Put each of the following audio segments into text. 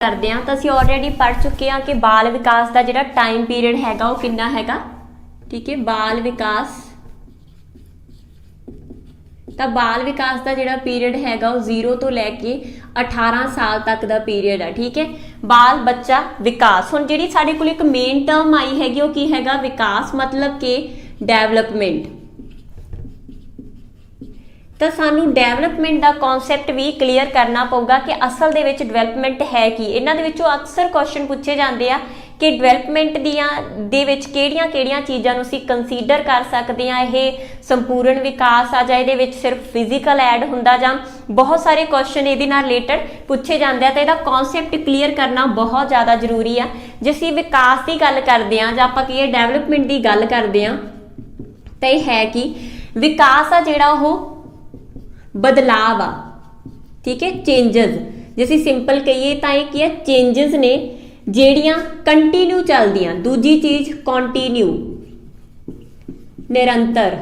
करते हैं तो असीं ऑलरेडी पढ़ चुके हैं कि बाल विकास का जिहड़ा टाइम पीरियड हैगा वो कितना हैगा। ठीक है, बाल विकास तो बाल विकास का जिहड़ा पीरियड हैगा वो 0 तो लैके 18 साल तक का पीरियड है। ठीक है, बाल बच्चा विकास। हुण जिहड़ी साडे कोल एक मेन टर्म आई हैगी वो की हैगा विकास, मतलब कि डेवलपमेंट। तो सानू डेवलपमेंट का कॉन्सैप्ट भी क्लीयर करना पऊगा कि असल दे विच डेवलपमेंट है की। इन्हां दे विचों अक्सर क्वेश्चन पूछे जाते हैं कि डेवलपमेंट दे विच किहड़ियां चीज़ां नूं असीं कंसीडर कर सकते हैं। यह संपूर्ण विकास आ जाए, इहदे विच सिर्फ फिजिकल ऐड हुंदा जां बहुत सारे क्वेश्चन इहदे नाल रिलेटेड पूछे जाते हैं। तो इहदा कॉन्सैप्ट क्लीयर करना बहुत ज़्यादा जरूरी है। जे असीं विकास की गल करते हैं जां आपां कहीए डेवलपमेंट की गल करते हैं तो यह है कि विकास आ जिहड़ा ओह बदलाव आ। ठीक है, चेंजेस जे असीं सिंपल कहिए तो यह की है चेंजेस ने ਜਿਹੜੀਆਂ कंटिन्यू चलदियां। दूजी चीज़ कॉन्टीन्यू निरंतर।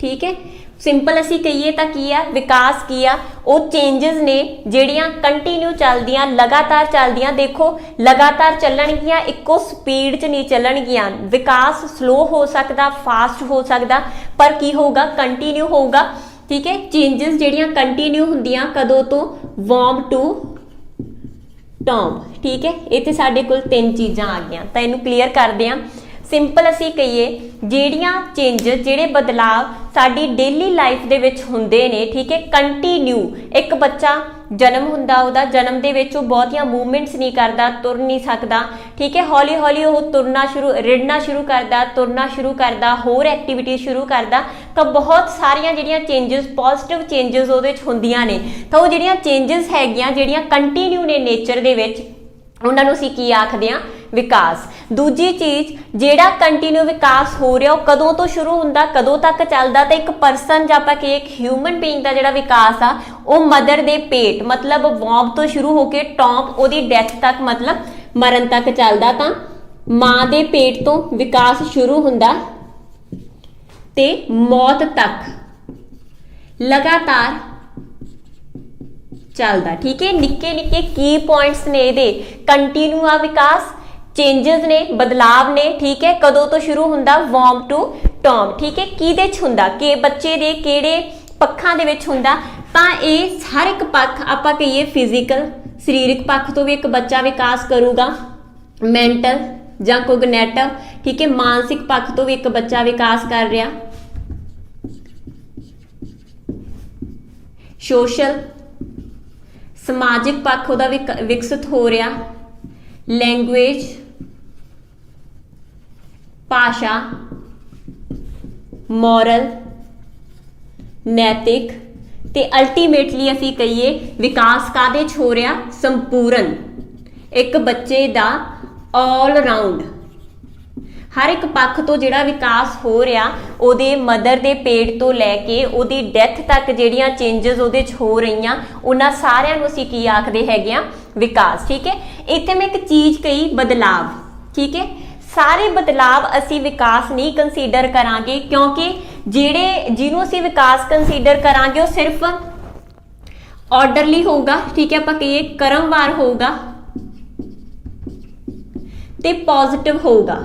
ठीक है, सिंपल असी कहिए तो की है विकास की आ वो चेंजेस ने ਜਿਹੜੀਆਂ कंटिन्यू चलदियां लगातार चलदियां। देखो लगातार चलणगियां, इक्को स्पीड च नहीं चलणगियां। विकास स्लो हो सकता, फास्ट हो सकता, पर की होगा कंटिन्यू होगा। ठीक है, चेंजेस ਜਿਹੜੀਆਂ कंटिन्यू ਹੁੰਦੀਆਂ कदों तो वॉर्म टू टॉम। ठीक है, इत्थे साडे कोल 3 चीज़ां आ गई तो इनू क्लीयर करते हैं। सिंपल असी कहिए ਜਿਹੜੀਆਂ चेंजेस ਜਿਹੜੇ बदलाव साडी डेली लाइफ दे विच हुंदे ने। ठीक है, कंटिन्यू एक बच्चा जन्म हुंदा, उहदा जन्म दे विच ओह बहुतियां मूवमेंट्स नहीं करता, तुर नहीं सकता। ठीक है, हौली हौली वह तुरना शुरू रिड़ना शुरू करता, तुरना शुरू करता, होर एक्टिविटी शुरू करता। तो बहुत सारियां जिहड़ियां चेंजेस पॉजिटिव चेंजेस उहदे विच हुंदियां ने। तो वो जिहड़ियां चेंजेस हैगियां जिहड़ियां कंटिन्यू ने नेचर दे विच उन्हां नूं असीं की आखदे हां विकास। दूजी चीज़ जिहड़ा कंटिन्यू विकास हो रहा वो कदों तो शुरू हुंदा, कदों तक चलदा। तो एक परसन जां आपां कहिए एक ह्यूमन बीइंग का जिहड़ा विकास आ वो मदर दे पेट मतलब वॉर्म तो शुरू होकर टॉम ओहदी डैथ तक मतलब मरण तक चलदा। तो माँ दे पेट तो विकास शुरू हुंदा ते मौत तक लगातार चलदा। ठीक है, निक्के निक्के की पॉइंट्स ने ये कंटिन्यू आ विकास, चेंजेस ने बदलाव ने। ठीक है, कदों तो शुरू हुंदा वॉर्म टू टॉम। ठीक है, किहदे च हुंदा कि बच्चे दे किहड़े पक्षां दे विच हुंदा। तां इह हर एक पक्ष आपां कहिए फिजिकल सरीरक पक्ष तो भी एक बच्चा विकास करूगा, मैंटल जां कोगनैटिव। ठीक है, मानसिक पक्ष तो भी एक बच्चा विकास कर रहा, सोशल समाजिक पक्ष उहदा विकसित हो रहा, लैंगुएज भाषा, मॉरल नैतिक, ते अल्टीमेटली असी कहिए विकास काहदे च हो रहा संपूर्ण एक बच्चे दा ऑल राउंड हर एक पक्ष तो जिहड़ा विकास हो रहा उहदे मदर दे पेट तो लैके उहदी डैथ तक जिहड़ियां चेंजेस उहदे च हो रहीआं उन्हां सारिआं नूं असीं की आखदे हैगे आ विकास। ठीक है, इत्थे मैं एक चीज़ कही बदलाव। ठीक है, सारे बदलाव असी विकास नहीं कंसीडर करांगे क्योंकि जिहड़े जिन्हों असी विकास कंसीडर करांगे वो सिर्फ ऑर्डरली होगा। ठीक है, आपां कहिए क्रमवार होगा ते पॉजिटिव होगा,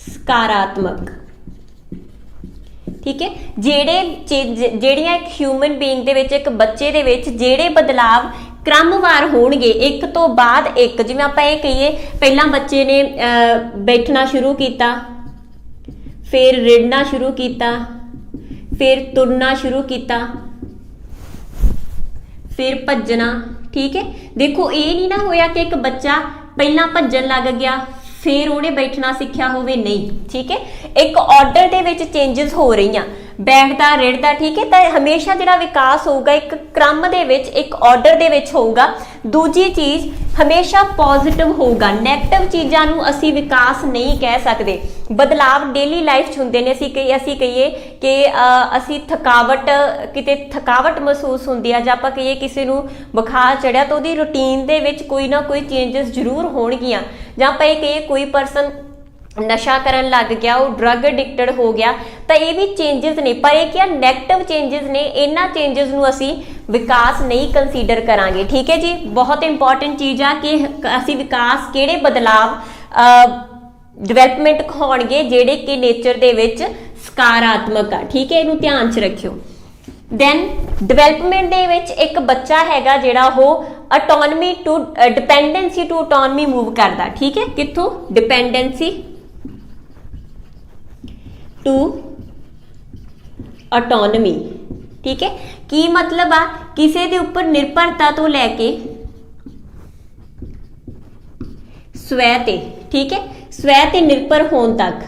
सकारात्मक। ठीक है, ਜਿਹੜੀਆਂ एक ह्यूमन बीइंग दे विच एक बच्चे दे विच ਜਿਹੜੇ बदलाव क्रमवार होणगे एक तो बाद एक। जिवें आपां ये कहिए पहला बच्चे ने बैठना शुरू किया, फिर रिड़ना शुरू किया, फिर तुरना शुरू किया, फिर भजना। ठीक है, देखो ये नहीं ना होया कि एक बच्चा पहला भजन लग गया फिर उन्हें बैठना सीखिया होवे, नहीं। ठीक है, एक ऑर्डर दे विच चेंजेस हो रही हैं, बैठदा रिड़दा। ठीक है, तो हमेशा जिहड़ा विकास होगा एक क्रम दे विच एक ऑर्डर दे विच होगा। दूजी चीज़ हमेशा पॉजिटिव होगा, नैगेटिव चीज़ां नूं असीं विकास नहीं कह सकते। बदलाव डेली लाइफ च हुंदे ने। असीं कहिए कि असीं थकावट महसूस हुंदी है, जां आपां कहिए किसी नूं बुखार चढ़िया तो उहदी रूटीन दे विच कोई ना कोई चेंजेस जरूर होणगियां, जां आपां ये कहिए कोई परसन नशा करन लग गया, वो ड्रग एडिक्टेड हो गया, तो ये भी चेंजेस ने। पर ये क्या नैगेटिव चेंजेस ने, इन्हां चेंजेस नूं असीं विकास नहीं कंसीडर करांगे। ठीक है जी, बहुत इंपॉर्टेंट चीज़ आ कि असी विकास किहड़े बदलाव डिवेलपमेंट होणगे जिहड़े कि नेचर दे विच सकारात्मक आ। ठीक है, इनू ध्यान च रखियो। दैन डिवेलपमेंट दे विच एक बच्चा हैगा जिहड़ा ਉਹ autonomy to dependency to autonomy move करदा। ठीक है, कित्थों डिपेंडेंसी टू ऑटोनमी। ठीक है, की मतलब आ किसी के उपर निर्भरता तो लैके स्वै ते। ठीक है, स्वै ते निर्भर होने तक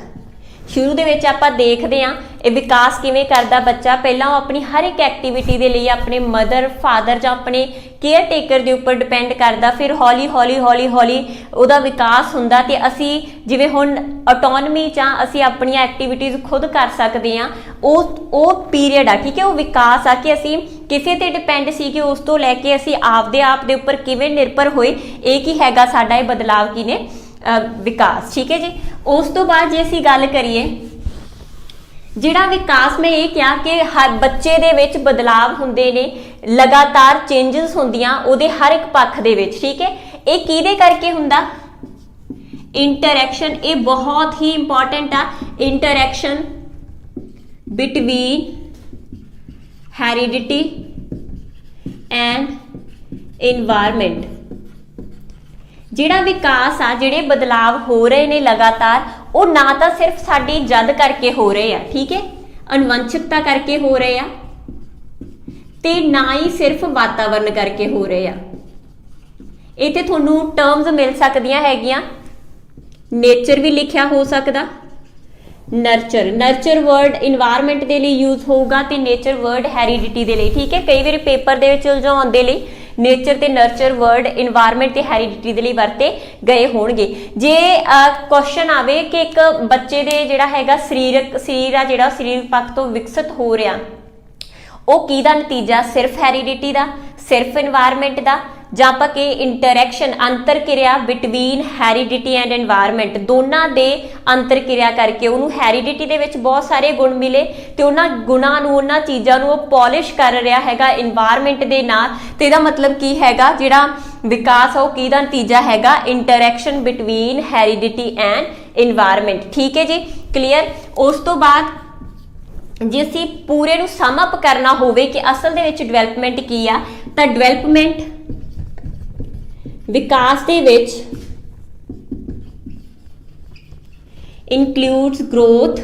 शुरू दे विच आपां देखदे हां ਇਹ विकास किवें करदा बच्चा। पहलां ਉਹ अपनी हर एक एक्टिविटी दे लई अपने मदर फादर जां अपने केयर टेकर दे उपर डिपेंड करदा, फिर हौली हौली हौली हौली ਉਹਦਾ विकास हुंदा ते असी जिवें हुण ऑटोनमी च असी अपनी एक्टिविटीज़ खुद कर सकते हैं। ਉਹ पीरियड आ, ठीक है, वो विकास आ कि असी किसी ते डिपेंड सीगे, उस तो लैके असी आपदे आप दे उपर किवें निर्भर होए। ये की हैगा साडा ये बदलाव की ने विकास। ठीक है जी, उस तो बाद जे असी गल करिए जिहड़ा विकास मैं ये कहा कि हर बच्चे दे विच बदलाव हुंदे ने, लगातार चेंजेस हुंदियां उहदे हर एक पक्ष दे विच। ठीक है, ये किहदे करके हुंदा? इंटरैक्शन, ये बहुत ही इंपॉर्टेंट आ। Interaction between heredity and environment. जिहड़ा विकास आ, जिहड़े बदलाव हो रहे ने लगातार, वो ना तो सिर्फ साडी जद करके हो रहे आ, ठीक है, अनुवंशिकता करके हो रहे आ, ते ना ही सिर्फ वातावरण करके हो रहे आ। ये ते तुहानू टर्म्स मिल सकदियां हैगियां। नेचर भी लिखिया हो सकदा, nurture, nurture word environment they लई यूज होगा ते नेचर वर्ड हैरिडिटी दे लई। ठीक है, कई बार पेपर दे विच उलझाउण दे लई नेचर ते नर्चर वर्ड इन्वायरमेंट ते हैरिडिटी दे लई वरते गए होणगे। जे क्वेश्चन आवे कि एक बच्चे दे जिहड़ा हैगा शरीर आ, जिहड़ा शरीर पक्ष तो विकसित हो रहा, वो किहदा नतीजा? सिर्फ हैरिडिटी दा, सिर्फ इन्वायरमेंट दा, जां आपां कि इंटरैक्शन अंतर क्रिया बिटवीन हैरिडिटी एंड इन्वायरमेंट, दोनों दे अंतर क्रिया करके उन्होंने हैरिडिटी दे विच बहुत सारे गुण मिले ते उन्हां गुणां नूं उन्हां चीज़ां नूं पॉलिश कर रहा हैगा इन्वायरमेंट दे नाल। ते इहदा मतलब की हैगा जिहड़ा विकास है वो किहदा नतीजा हैगा? Interaction between heredity and environment. ठीक है जी, क्लीयर। उस तो बाद जे असीं पूरे नूं सम अप करना होवे कि असल दे विच डिवेलपमेंट की आ, तां development Vikas they which includes growth,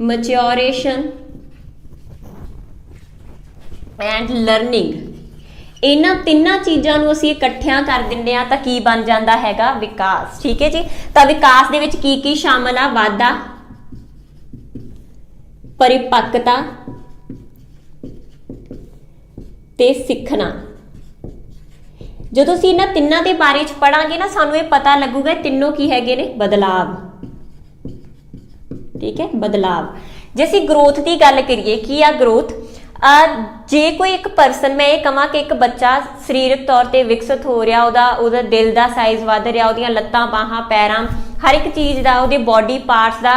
maturation and learning. इन्हां तिन्नां चीज़ां नूं असीं इकट्ठियां कर दिंदे आ तां की बन जांदा हैगा? विकास। ठीक है जी, तां विकास दे विच की शामिल आ? वाधा, परिपक्वता ते सिखना। जदों असीं इन्हां तिन्नां दे बारे च पढ़ांगे ना, सानूं ये पता लगूगा तिन्नों की हैगे ने? बदलाव। ठीक है, बदलाव। जे असीं ग्रोथ की गल करिए, की आ ग्रोथ? जे कोई एक परसन, मैं ये कहां कि एक बच्चा सरीरक तौर पर विकसित हो रहा, ਉਹਦਾ दिल का साइज वध रहा, ਉਹਦੀਆਂ ਲੱਤਾਂ ਬਾਹਾਂ ਪੈਰਾਂ हर एक चीज़ का, ਉਹਦੇ बॉडी पार्ट्स का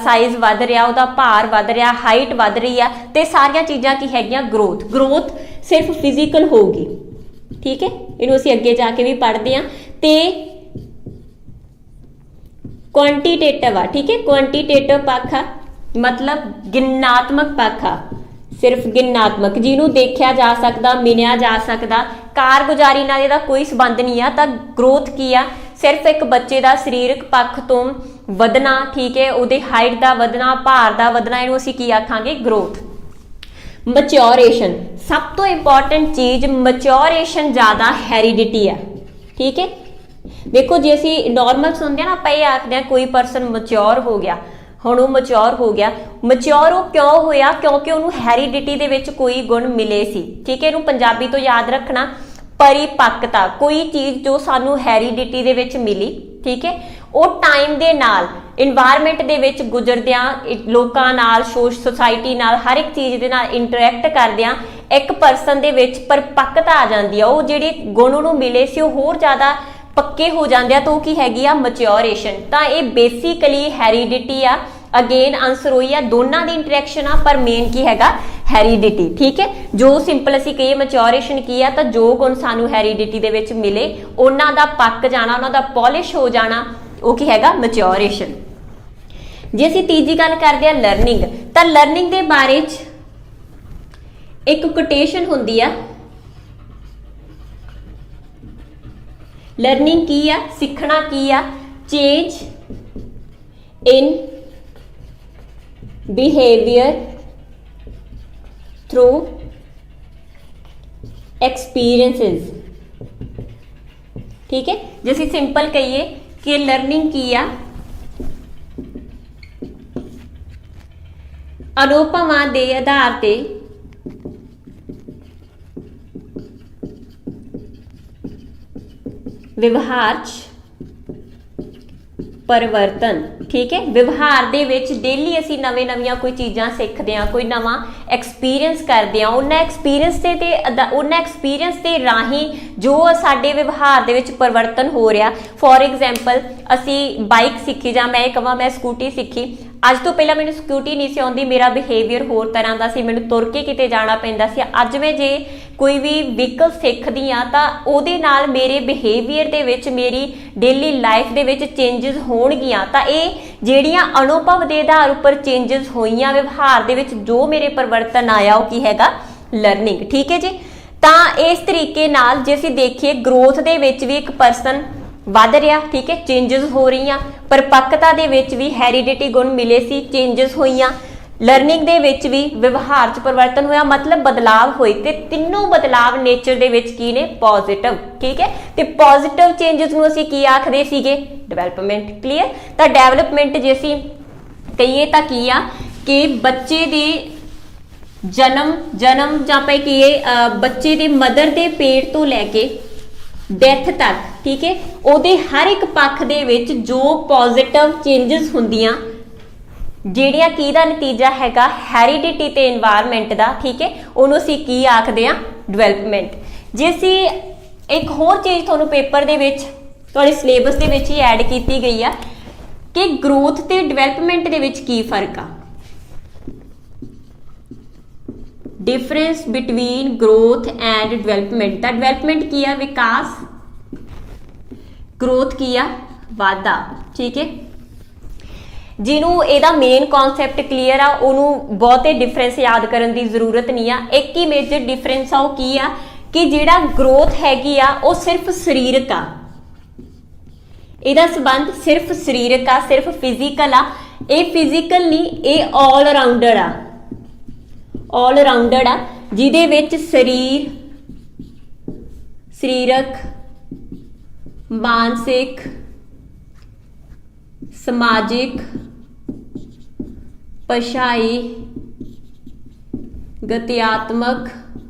साइज वध रहा, ਉਹਦਾ भार वध रहा, हाइट वध रही है, तो सारिया चीज़ां की हैगियां ग्रोथ। ग्रोथ सिर्फ फिजिकल होगी। ठीक है, इनू असीं अगे जाके भी पढ़ते हैं। तो क्वांटीटेटिव आ, ठीक है, क्वांटीटेटिव पक्ष आ, मतलब गिनात्मक पक्ष आ, सिर्फ गिनात्मक, जिन्होंने देखा जा सकता, मिनिया जा सकता, कारगुजारी नाल इहदा कोई संबंध नहीं आ। तां ग्रोथ की आ? सिर्फ एक बच्चे का सरीरक पक्ष तो वधना, ठीक है, उहदी हाइट का वधना, भार का वधना, इहनूं असीं की आखांगे? ग्रोथ। मैच्योरेशन, सब तो इंपॉर्टेंट चीज़, मैच्योरेशन ज़्यादा हैरिडिटी है। ठीक है, देखो जे असीं नॉर्मल सुनते हैं ना, आपां इह आखदे कोई परसन मैच्योर हो गया, हुण वो मैच्योर हो गया। मैच्योर वो क्यों होया? क्योंकि उन्होंने हैरिडिटी दे विच कोई गुण मिले सी। ठीक है, इहनूं पंजाबी तो याद रखना, परिपक्वता, कोई चीज़ जो सानू हैरिडिटी दे विच मिली, ठीक है, वो टाइम दे नाल इन्वायरमेंट दे विच गुजरदियां, लोकां नाल, सोसाइटी नाल, हर एक चीज़ दे नाल इंटरैक्ट करदियां एक परसन दे विच परिपक्वता आ जांदी आ। वो जिहड़े गुण उहनूं मिले सी वो होर ज़्यादा पक्के हो जाते हैं, तो की हैगी आ? मैच्योरेशन। तो ये बेसिकली हैरिडिटी आ अगेन आंसर वही है, दोनों की इंटरैक्शन आ, पर मेन की हैगा हैरीडिटी। ठीक है, जो सिंपल असी कहिए मैच्योरेशन की है, तो जो गुण सानू हैरीडिटी दे विच मिले उन्हां दा पक जाना, उन्हां दा पॉलिश हो जाना, वो की हैगा मैच्योरेशन। जे असी तीजी गल करते हैं लर्निंग, तो लर्निंग के बारे एक कोटेशन होंदी है, लर्निंग की है, सीखना की है, change in behaviour through experiences. ठीक है, जैसे सिंपल कहिए कि लर्निंग की है अनुभवां दे आधार ते व्यवहार परिवर्तन। ठीक है, व्यवहार दे विच डेली असी नवे नवियां कोई चीज़ां सीखते हैं, कोई नवा एक्सपीरियंस करते हैं, उन्हें एक्सपीरियंस के राही जो साडे व्यवहार दे विच परिवर्तन हो रहा। फॉर एग्जाम्पल असी बाइक सीखी, जां मैं कहां मैं स्कूटी सीखी, अज तो पहला मैनूं स्कूटी नहीं सी आउंदी, मेरा बिहेवियर होर तरह का सी, मैनूं तुर के किते जाना पैंदा सी। अज मैं जे कोई भी व्हीकल सीखदी हाँ तो उहदे नाल मेरे बिहेवियर दे विच, मेरी डेली लाइफ दे विच चेंजिज होणगियां। तो ये जिहड़ियां अनुभव के आधार उपर चेंजिज होईयां व्यवहार दे विच, जो मेरे परिवर्तन आया वो की हैगा लर्निंग। ठीक है जी, तो इस तरीके नाल जे असीं देखिए ग्रोथ दे विच भी एक परसन वध रहा। ठीक है, चेंजिज हो रही, परिपक्वता दे विच भी हैरीडिटी गुण मिले सी, चेंजिज होईयां, लर्निंग दे विच भी व्यवहार च परिवर्तन होया, मतलब बदलाव होए, ते तीनों बदलाव नेचर दे विच की ने पॉजिटिव। ठीक है, ते पॉजिटिव चेंजिज नूं असीं की आखदे सीगे डेवलपमेंट। क्लीयर, तो डेवलपमेंट जे असीं कहिए तां की आ कि बच्चे दे जन्म जां आपां कहिए बच्चे दे मदर दे पेट तो लैके डेथ तक। ठीक है, उहदे हर एक पक्ष दे विच जो पॉजिटिव चेंजिज हुंदियां ਜਿਹੜੀਆਂ की दा नतीजा हैगा हैरीडिटी ते एनवायरमेंट दा। ठीक है, उहनूं असीं की आखदे आ डेवलपमेंट। जे असीं एक होर चीज़ तुहानूं पेपर दे विच तुहाडे सिलेबस दे विच ही ऐड कीती गई आ कि ग्रोथ ते डेवलपमेंट दे विच की फर्क आ, difference between growth and development. दा डेवलपमेंट की आ विकास, ग्रोथ की आ वाधा। ठीक है, जिन्हों एदा मेन कॉन्सैप्ट क्लीयर आ उन्होंने बहुते डिफरेंस याद करने की जरूरत नहीं आ। एक ही मेजर डिफरेंस आ वो की आ कि जिहड़ा ग्रोथ हैगी आ वो सिर्फ सरीरक आ, इहदा संबंध सिर्फ सरीरक आ, सिर्फ फिजिकल आ। ये फिजिकल नहीं, ये ऑल राउंडर आ, ऑल राउंडर आ, जिहदे विच सरीरक, मानसिक, समाजिक, भाषाई, गतियात्मक,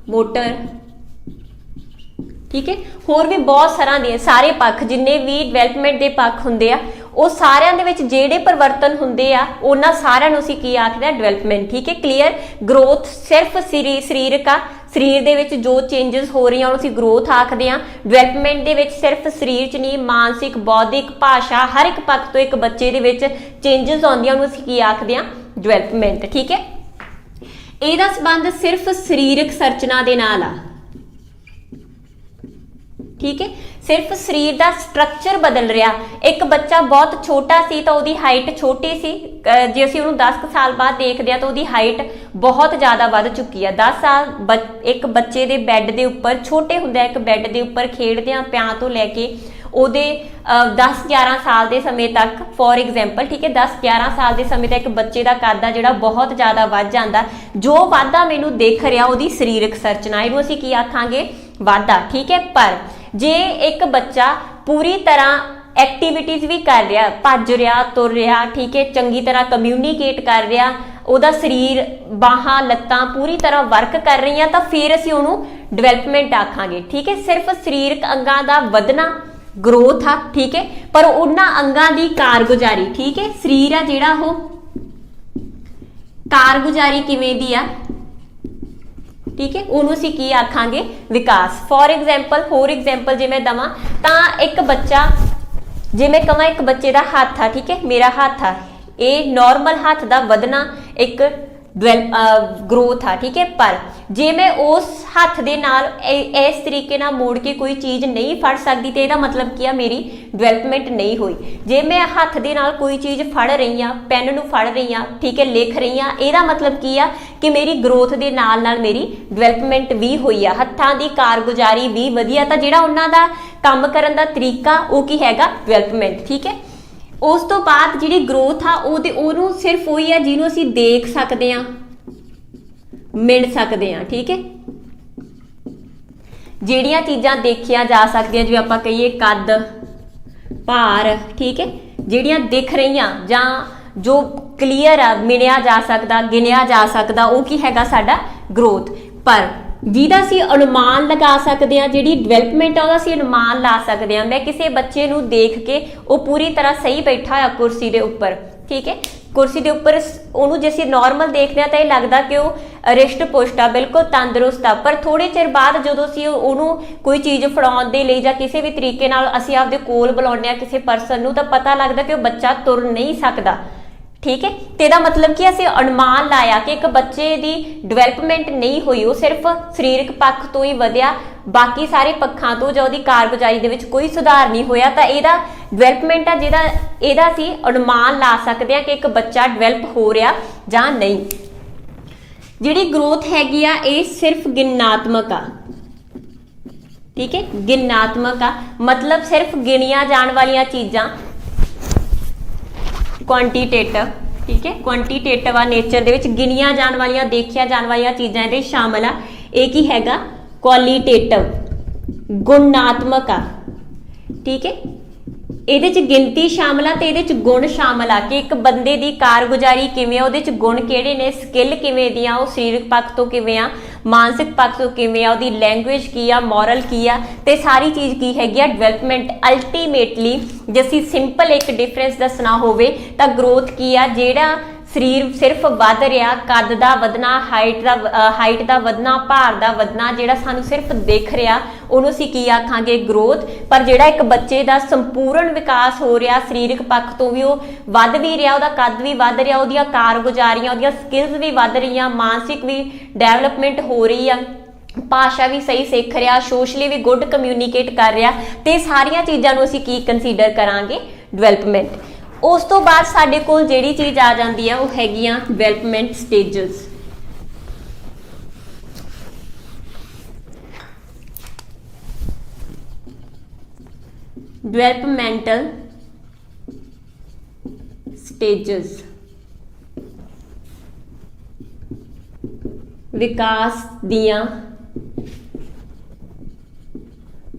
मोटर। ठीक है, होर भी बहुत सारे पक्ष जिन्ने भी डेवलपमेंट के पक्ष होंदे आ वो सारिਆਂ ਦੇ ਵਿੱਚ ਜਿਹੜੇ परिवर्तन होंदे आ ਉਹਨਾਂ ਸਾਰਿਆਂ ਨੂੰ ਅਸੀਂ ਕੀ ਆਖਦੇ ਆ डेवलपमेंट। ठीक है, क्लीयर। ग्रोथ सिर्फ सरीरक आ, ਸਰੀਰ ਦੇ ਵਿੱਚ ਜੋ ਚੇਂजेस ਹੋ ਰਹੀਆਂ ਉਹਨੂੰ ਅਸੀਂ ग्रोथ ਆਖਦੇ ਆ। डेवलपमेंट ਦੇ ਵਿੱਚ ਸਿਰਫ ਸਰੀਰ 'ਚ ਨਹੀਂ, ਮਾਨਸਿਕ, ਬੌਧਿਕ, ਭਾਸ਼ਾ ਹਰ ਇੱਕ ਪੱਖ ਤੋਂ ਇੱਕ ਬੱਚੇ ਦੇ ਵਿੱਚ ਚੇਂजेस ਆਉਂਦੀਆਂ ਉਹਨੂੰ ਅਸੀਂ ਕੀ ਆਖਦੇ ਆ डेवलपमेंट। ठीक है, ਇਹਦਾ ਸੰਬੰਧ ਸਿਰਫ ਸਰੀਰਕ ਸੰਰਚਨਾ ਦੇ ਨਾਲ ਆ। ठीक है, सिर्फ शरीर का स्ट्रक्चर बदल रहा। एक बच्चा बहुत छोटा सी तो उसकी हाइट छोटी सी, जे असीं उहनूं 10 साल बाद देखते हैं तो उसकी हाइट बहुत ज़्यादा बढ़ चुकी है। 10 साल एक बच्चे के बैड के उपर छोटे होंदे एक बैड के उपर खेडदे प्यां तो लैके ਉਹਦੇ 10-11 साल के समय तक फॉर एग्जाम्पल। ठीक है, 10-11 साल के समय तक बच्चे का कद आ जिहड़ा बहुत ज़्यादा वध जाता। जो वाधा मैनूं दिख रहा उसकी सरीरक संरचना, इहनूं असीं की आखांगे वाधा। ठीक है, पर जे एक बच्चा पूरी तरह एक्टिविटीज़ भी कर रहा, भज रहा, तुर रहा, ठीक है, चंगी तरह कम्यूनीकेट कर रहा, ਉਹਦਾ शरीर बाहां लत्तां पूरी तरह वर्क कर रही हैं, तो फिर असीं उहनूं डेवलपमेंट आखांगे। ठीक है, सिर्फ सरीरक अंगां दा वधना ग्रोथ आ। ठीक है, पर उन्हां अंगां दी कारगुजारी, ठीक है, शरीर आ जिहड़ा ਉਹ कारगुजारी किवें दी आ, ठीक है, उन्होंने असीं की आखांगे विकास। फॉर एग्जाम्पल होर एग्जाम्पल जे मैं दवां तां एक बच्चा, जे मैं कहां एक बच्चे का हथ आ, ठीक है, मेरा हथ आ, ये नॉर्मल हथ का वधना एक ग्रोथ आ, ठीक है। पर जे मैं उस हथ दे नाल इस तरीके नाल मोड़ के कोई चीज़ नहीं फड़ सकती तो इसका मतलब क्या, मेरी डिवेलपमेंट नहीं हुई। जे मैं हथ दे नाल कोई चीज़ फड़ रही हाँ, पेन नूं फड़ रही हाँ, ठीक है, लिख रही हाँ, ਇਹਦਾ मतलब की आ कि मेरी ग्रोथ दे नाल मेरी डिवेलपमेंट भी हुई आ, हत्थां दी कारगुजारी भी वधिया। तां जिहड़ा उन्हां दा काम करन दा तरीका वो की हैगा, डिवेलपमेंट, ठीक है। उस तो बाद जिहड़ी ग्रोथ आ ਉਹਨੂੰ सिर्फ वही है ਜਿਹਨੂੰ ਅਸੀਂ देख सकते हैं, मिल सकते हैं, ठीक है। ਜਿਹੜੀਆਂ ਚੀਜ਼ਾਂ देखिया जा सकदियां, जिवें आपां कहिए कद, भार, ठीक है, ਜਿਹੜੀਆਂ दिख रही ਜਾਂ जो क्लीयर आ, मिलिया जा सकता, गिनिया जा सकता, वो की हैगा साडा ग्रोथ। पर ਜਿਹਦਾ ਅਸੀਂ अनुमान लगा सकते हैं, जिहड़ी डिवेलपमेंट आ ਉਹਦਾ ਅਸੀਂ अनुमान ला सकते हैं। मैं किसी बच्चे ਨੂੰ देख के वो पूरी तरह सही बैठा होया कुर्सी के उपर, ठीक है, कुर्सी के उपर ਉਹਨੂੰ ਜੇ ਅਸੀਂ नॉर्मल देखते हैं तो यह लगता कि वो रिष्ट पुष्ट आ, बिल्कुल तंदुरुस्त आ। पर थोड़े चिर बाद जो ਅਸੀਂ ਉਹਨੂੰ कोई चीज़ फड़ाउण ਦੇ ਲਈ ਜਾਂ ਕਿਸੇ भी तरीके ਨਾਲ ਅਸੀਂ ਆਪਦੇ ਕੋਲ ਬੁਲਾਉਂਦੇ ਹਾਂ ਕਿਸੇ ਪਰਸਨ ਨੂੰ, ਤਾਂ ਪਤਾ ਲੱਗਦਾ कि वो बच्चा तुर नहीं सकता, ठीक है। तो यदा मतलब कि असीं अनुमान लाया कि एक बच्चे की डिवेलपमेंट नहीं हुई, वो सिर्फ सरीरक पक्ष तो ही वधिया, बाकी सारे पक्षां तो जो उसकी कारगुजारी दे विच कोई सुधार नहीं होया। तो यदा डिवेलपमेंट आ जिहदा इहदा असीं अनुमान ला सकते हैं कि एक बच्चा डिवेलप हो रहा जां नहीं। जिहड़ी ग्रोथ हैगी आ ये सिर्फ गिनात्मक आ, ठीक है, गिनात्मक आ, मतलब सिर्फ गिनिया जाण वालियां चीज़ां, क्वांटीटेटिव, ठीक है, क्वांटीटेटिव आ नेचर दे विच, गिनिया जाण वालियां देखिया जाण वालियां चीज़ां इहदे शामिल आ। एक ही हैगा क्वालिटेटिव, गुणात्मक आ, ठीक है, ਇਹਦੇ ਚ गिनती शामिल आ ते ਇਹਦੇ ਚ गुण शामिल आ कि एक बंदे ਦੀ कारगुजारी किवें, ਉਹਦੇ ਚ गुण ਕਿਹੜੇ ਨੇ, स्किल किवें ਦੀਆਂ, ਉਹ ਸਰੀਰਕ ਪੱਖ ਤੋਂ ਕਿਵੇਂ ਆ, ਮਾਨਸਿਕ ਪੱਖ ਤੋਂ ਕਿਵੇਂ ਆ, ਉਹਦੀ ਲੈਂਗੁਏਜ ਕੀ ਆ, ਮੋਰਲ ਕੀ ਆ, ਤੇ ਸਾਰੀ ਚੀਜ਼ ਕੀ ਹੈਗੀ ਆ, ਡਿਵੈਲਪਮੈਂਟ। ਅਲਟੀਮੇਟਲੀ ਜੇ ਅਸੀਂ ਸਿੰਪਲ ਇੱਕ ਡਿਫਰੈਂਸ ਦੱਸਣਾ ਹੋਵੇ ਤਾਂ ਗਰੋਥ ਕੀ ਆ, ਜਿਹੜਾ ਸਰੀਰ सिर्फ वध रहा, कद का वधना, हाइट का वधना, भार का वधना, ਜਿਹੜਾ ਸਾਨੂੰ सिर्फ दिख रहा ਉਹਨੂੰ ਅਸੀਂ ਕੀ ਆਖਾਂਗੇ, ग्रोथ। पर ਜਿਹੜਾ एक बच्चे का संपूर्ण विकास हो रहा, सरीरक पक्ष तो भी ਉਹ वध भी रहा, ਉਹਦਾ कद भी वध रहा, ਉਹਦੀਆਂ कारगुजारियां, ਉਹਦੀਆਂ स्किल्स भी वध रही, मानसिक भी डेवलपमेंट हो रही है, भाषा भी सही सीख रहा, सोशली भी गुड कम्यूनीकेट कर रहा, तो सारिया चीज़ों को असीं की कंसीडर करांगे, डिवेलपमेंट। उस तो बाद साडे कोल जिहड़ी चीज़ आ जाती है वो हैगियां डिवेलपमेंट स्टेजेस। डिवेलपमेंटल स्टेजेस, विकास दियां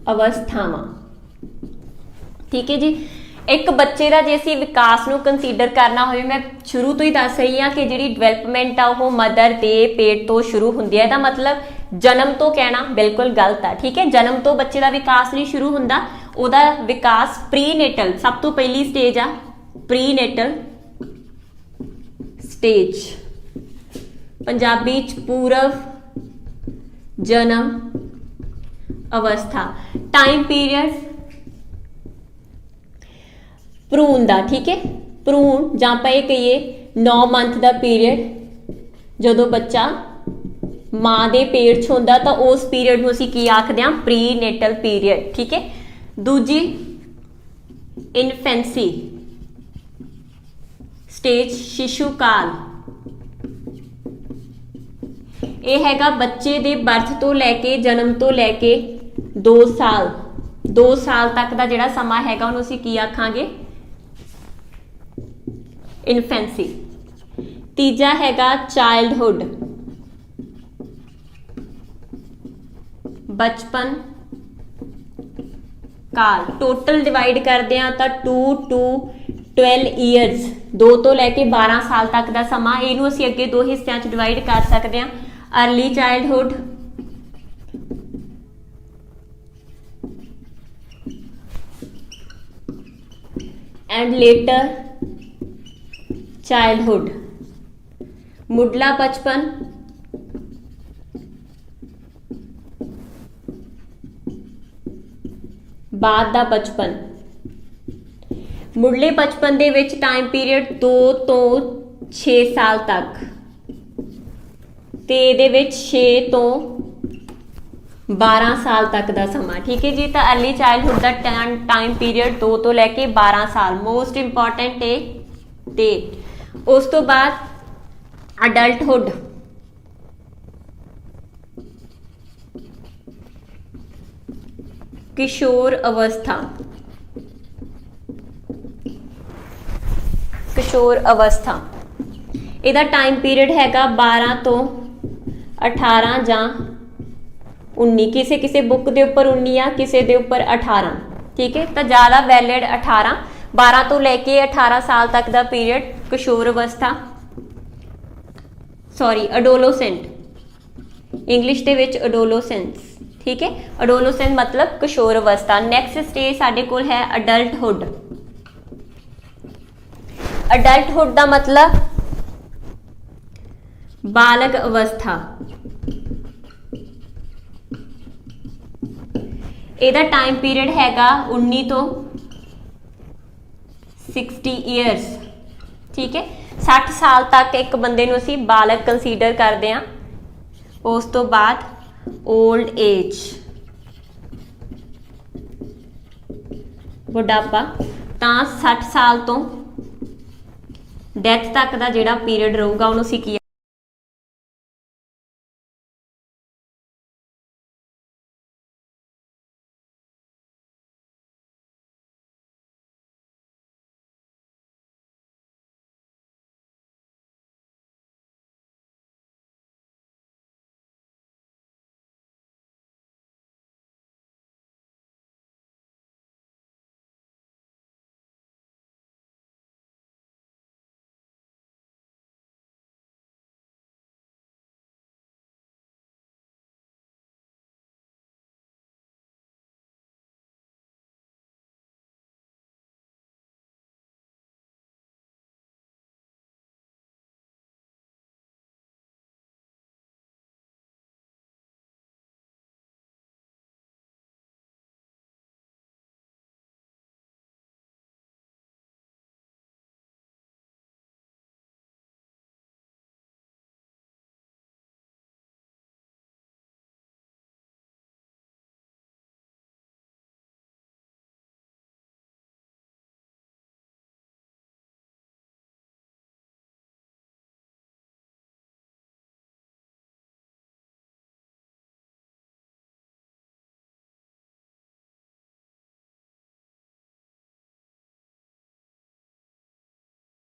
अवस्थावां, ठीक है जी। एक बच्चे का जे असीं विकास नूं कंसीडर करना होवे, मैं शुरू तो ही दस रही हाँ कि जिहड़ी डिवेलपमेंट आ वो मदर दे पेट तो शुरू हुंदी है। इहदा मतलब जन्म तो कहना बिल्कुल गलत है, ठीक है। जन्म तो बच्चे का विकास नहीं शुरू हुंदा, उहदा विकास प्रीनेटल, सब तो पहली स्टेज आ प्रीनेटल स्टेज, पंजाबी च पूर्व जन्म अवस्था, टाइम पीरियड भ्रूण का, ठीक है, भ्रूण जां आपां इह कहिए 9 मंथ का पीरियड जदों बच्चा माँ के पेट च हुंदा तां उस पीरियड नूं असीं की आखदे हां, प्रीनेटल पीरियड, ठीक है। दूजी इनफेंसी स्टेज, शिशु काल, यह हैगा बच्चे दे बर्थ तो लैके जन्म तो लैके 2 साल तक का जिहड़ा समा हैगा उहनूं असीं की आखांगे, इनफेंसी। तीजा हैगा चाइल्डहुड, बचपन काल। टोटल डिवाइड करते हैं तो 2 to 12 ईयरस, 2 तो लैके 12 साल तक का समा, इनू असीं अगे 2 हिस्सों च डिवाइड कर सकते हैं, early childhood and later childhood, मुढ़ला बचपन, बाद दा बचपन। ਮੁੱਢਲੇ ਬਚਪਨ ਦੇ ਵਿੱਚ ਟਾਈਮ ਪੀਰੀਅਡ 2 ਤੋਂ 6 ਸਾਲ ਤੱਕ ਤੇ ਇਹਦੇ ਵਿੱਚ 6 ਤੋਂ 12 ਸਾਲ ਤੱਕ ਦਾ ਸਮਾਂ। ਠੀਕ ਹੈ ਜੀ। ਤਾਂ अर्ਲੀ ਚਾਈਲਡਹੁੱਡ ਦਾ ਟਾਈਮ ਪੀਰੀਅਡ 2 ਤੋਂ ਲੈ ਕੇ 12 ਸਾਲ ਮੋਸਟ ਇੰਪੋਰਟੈਂਟ ਹੈ। ਤੇ ਉਸ ਤੋਂ ਬਾਅਦ ਅਡਲਟਹੁੱਡ, किशोर अवस्था, किशोर अवस्था ਇਹਦਾ टाइम पीरियड हैगा 12 तो 18 ਜਾਂ 19, ਕਿਸੇ ਕਿਸੇ बुक ਦੇ ਉੱਪਰ 19 ਆ, ਕਿਸੇ ਦੇ ਉੱਪਰ 18। ठीक है। तो ज़्यादा वैलिड 18, 12 तो लेके 18 साल तक का पीरियड किशोर अवस्था, सॉरी अडोलोसेंट इंग्लिश ਦੇ ਵਿੱਚ अडोलोसेंस। ठीक है। अडोलोसेंस मतलब किशोर अवस्था। नैक्सट स्टेज साडे कोल है अडल्टहुड। अडल्टहुड का मतलब बालग अवस्था। ਇਹਦਾ टाइम पीरियड हैगा 19 तो 60 ईयर्स। ठीक है। 60 साल तक एक बंदे नूं असीं बालग कंसीडर करते हैं। उस तो बाद ओल्ड एज, बुढ़ापा। तो 60 साल तो डैथ तक का जिहड़ा पीरियड रहूगा उहनूं असीं की